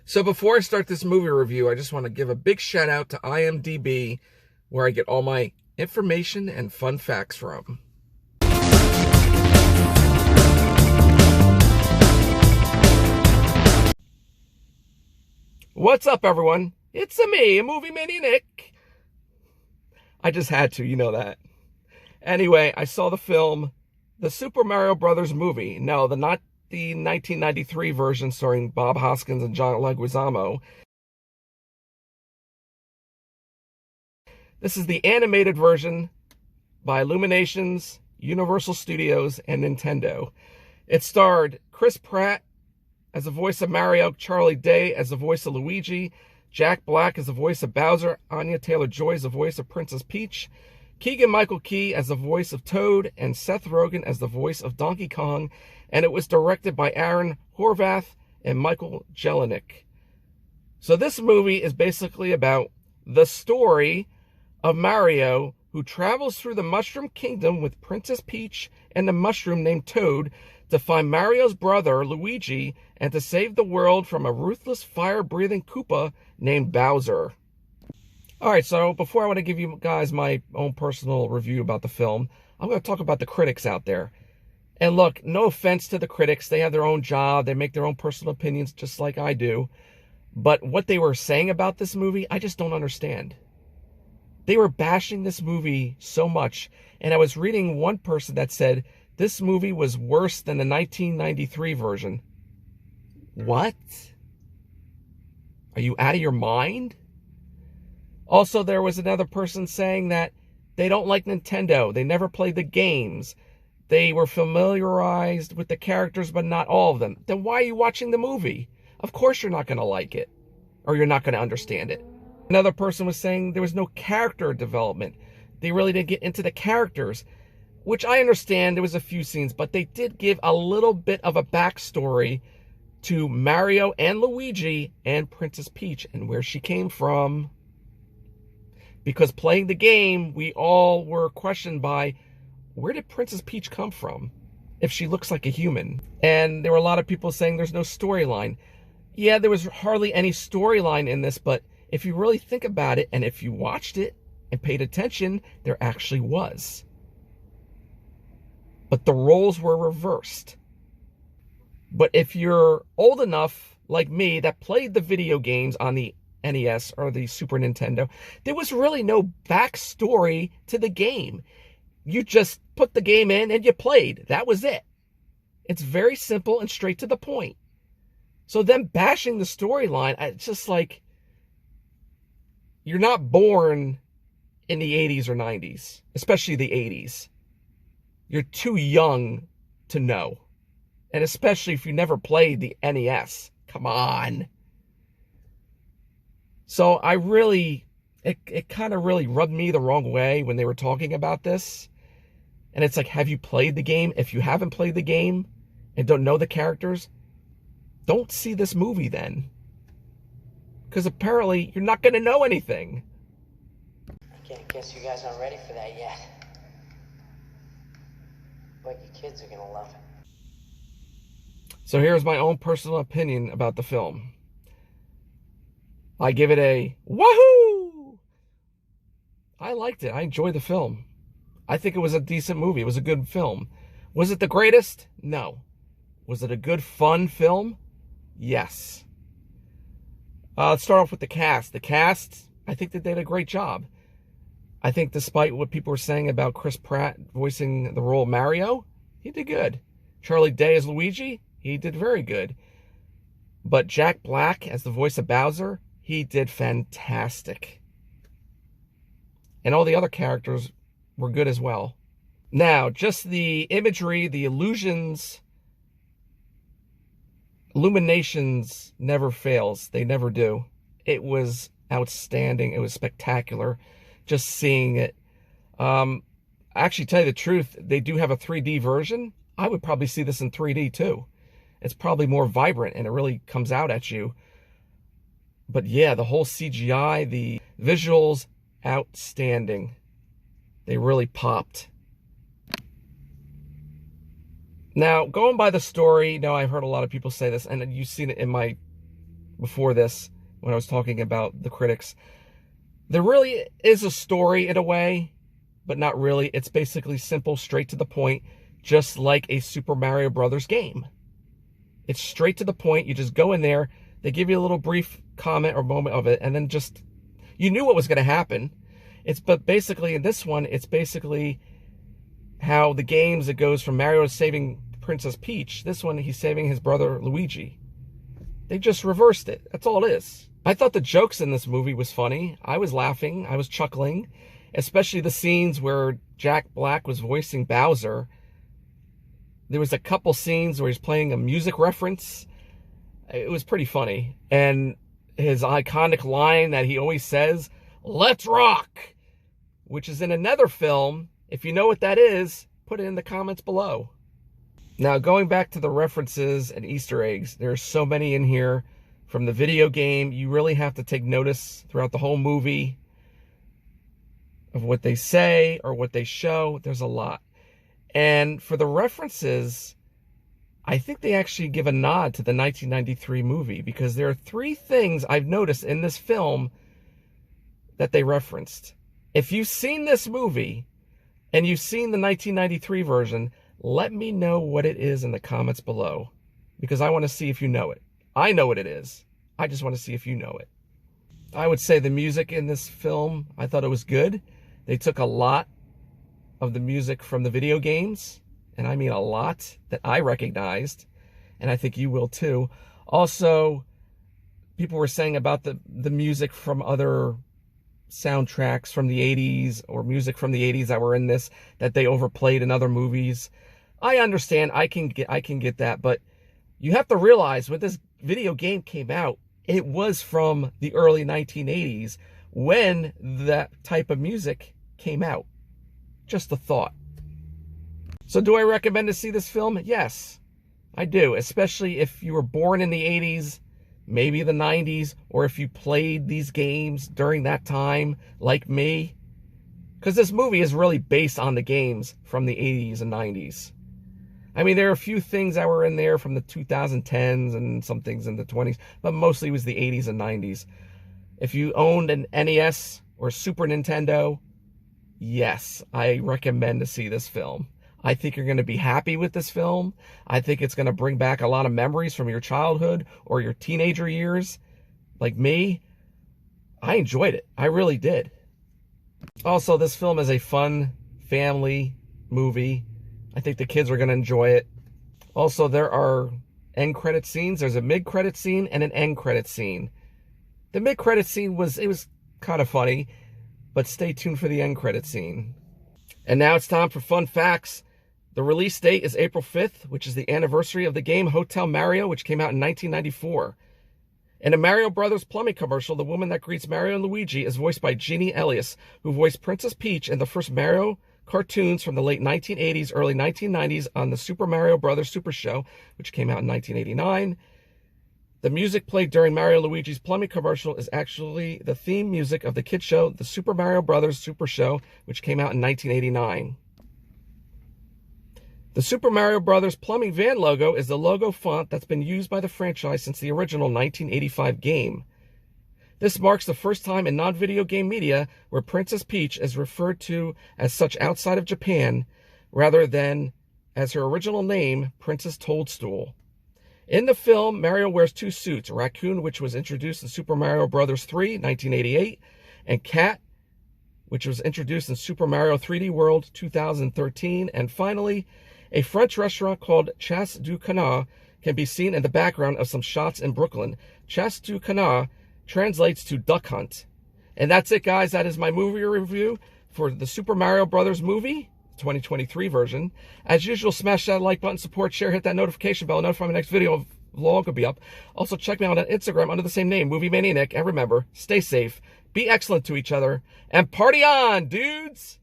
So before I start this movie review, I just want to give a big shout out to IMDb, where I get all my information and fun facts from. What's up, everyone? It's me, Movie Maniac. I just had to, you know that. Anyway, I saw the film, the Super Mario Brothers movie. No, not the 1993 version starring Bob Hoskins and John Leguizamo. This is the animated version by Illumination, Universal Studios, and Nintendo. It starred Chris Pratt as the voice of Mario, Charlie Day as the voice of Luigi, Jack Black as the voice of Bowser, Anya Taylor-Joy as the voice of Princess Peach, Keegan Michael Key as the voice of Toad, and Seth Rogen as the voice of Donkey Kong, and it was directed by Aaron Horvath and Michael Jelenic. So this movie is basically about the story of Mario, who travels through the Mushroom Kingdom with Princess Peach and the mushroom named Toad to find Mario's brother, Luigi, and to save the world from a ruthless fire-breathing Koopa named Bowser. Alright, so before I want to give you guys my own personal review about the film, I'm going to talk about the critics out there. And look, no offense to the critics, they have their own job, they make their own personal opinions just like I do. But what they were saying about this movie, I just don't understand. They were bashing this movie so much, and I was reading one person that said this movie was worse than the 1993 version. What? Are you out of your mind? Also, there was another person saying that they don't like Nintendo. They never played the games. They were familiarized with the characters, but not all of them. Then why are you watching the movie? Of course you're not going to like it, or you're not going to understand it. Another person was saying there was no character development. They really didn't get into the characters, which I understand there was a few scenes, but they did give a little bit of a backstory to Mario and Luigi and Princess Peach and where she came from. Because playing the game, we all were questioned by, where did Princess Peach come from if she looks like a human? And there were a lot of people saying there's no storyline. Yeah, there was hardly any storyline in this, but if you really think about it, and if you watched it and paid attention, there actually was. But the roles were reversed. But if you're old enough, like me, that played the video games on the NES or the Super Nintendo, there was really no backstory to the game. You just put the game in and you played. That was it. It's very simple and straight to the point. So them bashing the storyline, it's just like, you're not born in the 80s or 90s, especially the 80s. You're too young to know. And especially if you never played the NES. Come on. So I really, it kind of really rubbed me the wrong way when they were talking about this. And it's like, have you played the game? If you haven't played the game and don't know the characters, don't see this movie then. Because apparently you're not going to know anything. I guess you guys aren't ready for that yet. But your kids are going to love it. So here's my own personal opinion about the film. I give it a wahoo! I liked it. I enjoyed the film. I think it was a decent movie. It was a good film. Was it the greatest? No. Was it a good, fun film? Yes. Let's start off with the cast. The cast, I think they did a great job. I think despite what people were saying about Chris Pratt voicing the role of Mario, he did good. Charlie Day as Luigi, he did very good. But Jack Black as the voice of Bowser, he did fantastic. And all the other characters were good as well. Now, just the imagery, the illusions, Illuminations never fails. They never do. It was outstanding. It was spectacular. Just seeing it. Actually, tell you the truth, they do have a 3D version. I would probably see this in 3D too. It's probably more vibrant and it really comes out at you. But yeah, the whole CGI, the visuals, outstanding. They really popped. Now, going by the story, I've heard a lot of people say this, and you've seen it in my before this, when I was talking about the critics. There really is a story in a way, but not really. It's basically simple, straight to the point, just like a Super Mario Brothers game. It's straight to the point. You just go in there, they give you a little brief comment or moment of it, and then just, you knew what was going to happen. But basically in this one, it's basically how the games, it goes from Mario saving Princess Peach. This one, he's saving his brother Luigi. They just reversed it. That's all it is. I thought the jokes in this movie was funny. I was laughing. I was chuckling. Especially the scenes where Jack Black was voicing Bowser. There was a couple scenes where he's playing a music reference. It was pretty funny. And his iconic line that he always says, "Let's rock!" which is in another film. If you know what that is, put it in the comments below. Now, going back to the references and Easter eggs, there's so many in here from the video game. You really have to take notice throughout the whole movie of what they say or what they show. There's a lot. And for the references, I think they actually give a nod to the 1993 movie, because there are 3 things I've noticed in this film that they referenced. If you've seen this movie and you've seen the 1993 version, let me know what it is in the comments below, because I want to see if you know it. I know what it is. I just want to see if you know it. I would say the music in this film, I thought it was good. They took a lot of the music from the video games, and I mean a lot, that I recognized, and I think you will too. Also, people were saying about the music from other soundtracks from the 80s, or music from the 80s that were in this, that they overplayed in other movies. I understand, I can get that, but you have to realize when this video game came out, it was from the early 1980s when that type of music came out. Just a thought. So do I recommend to see this film? Yes, I do, especially if you were born in the 80s, maybe the 90s, or if you played these games during that time, like me. Because this movie is really based on the games from the 80s and 90s. I mean, there are a few things that were in there from the 2010s and some things in the 20s, but mostly it was the 80s and 90s. If you owned an NES or Super Nintendo, yes, I recommend to see this film. I think you're going to be happy with this film. I think it's going to bring back a lot of memories from your childhood or your teenager years. Like me, I enjoyed it. I really did. Also, this film is a fun family movie. I think the kids are going to enjoy it. Also, there are end credit scenes. There's a mid-credit scene and an end credit scene. The mid-credit scene was kind of funny, but stay tuned for the end credit scene. And now it's time for fun facts. The release date is April 5th, which is the anniversary of the game Hotel Mario, which came out in 1994. In a Mario Brothers plumbing commercial, the woman that greets Mario and Luigi is voiced by Jeannie Elias, who voiced Princess Peach in the first Mario cartoons from the late 1980s, early 1990s on the Super Mario Brothers Super Show, which came out in 1989. The music played during Mario and Luigi's plumbing commercial is actually the theme music of the kids show, the Super Mario Brothers Super Show, which came out in 1989. The Super Mario Brothers plumbing van logo is the logo font that's been used by the franchise since the original 1985 game. This marks the first time in non-video game media where Princess Peach is referred to as such outside of Japan, rather than as her original name, Princess Toadstool. In the film, Mario wears 2 suits, a raccoon, which was introduced in Super Mario Bros. 3, 1988, and Cat, which was introduced in Super Mario 3D World 2013, and finally, a French restaurant called Chasse du Canard can be seen in the background of some shots in Brooklyn. Chasse du Canard translates to duck hunt. And that's it, guys. That is my movie review for the Super Mario Brothers movie, 2023 version. As usual, smash that like button, support, share, hit that notification bell, notify my next video vlog will be up. Also, check me out on Instagram under the same name, Movie Mania Nick. And remember, stay safe, be excellent to each other, and party on, dudes!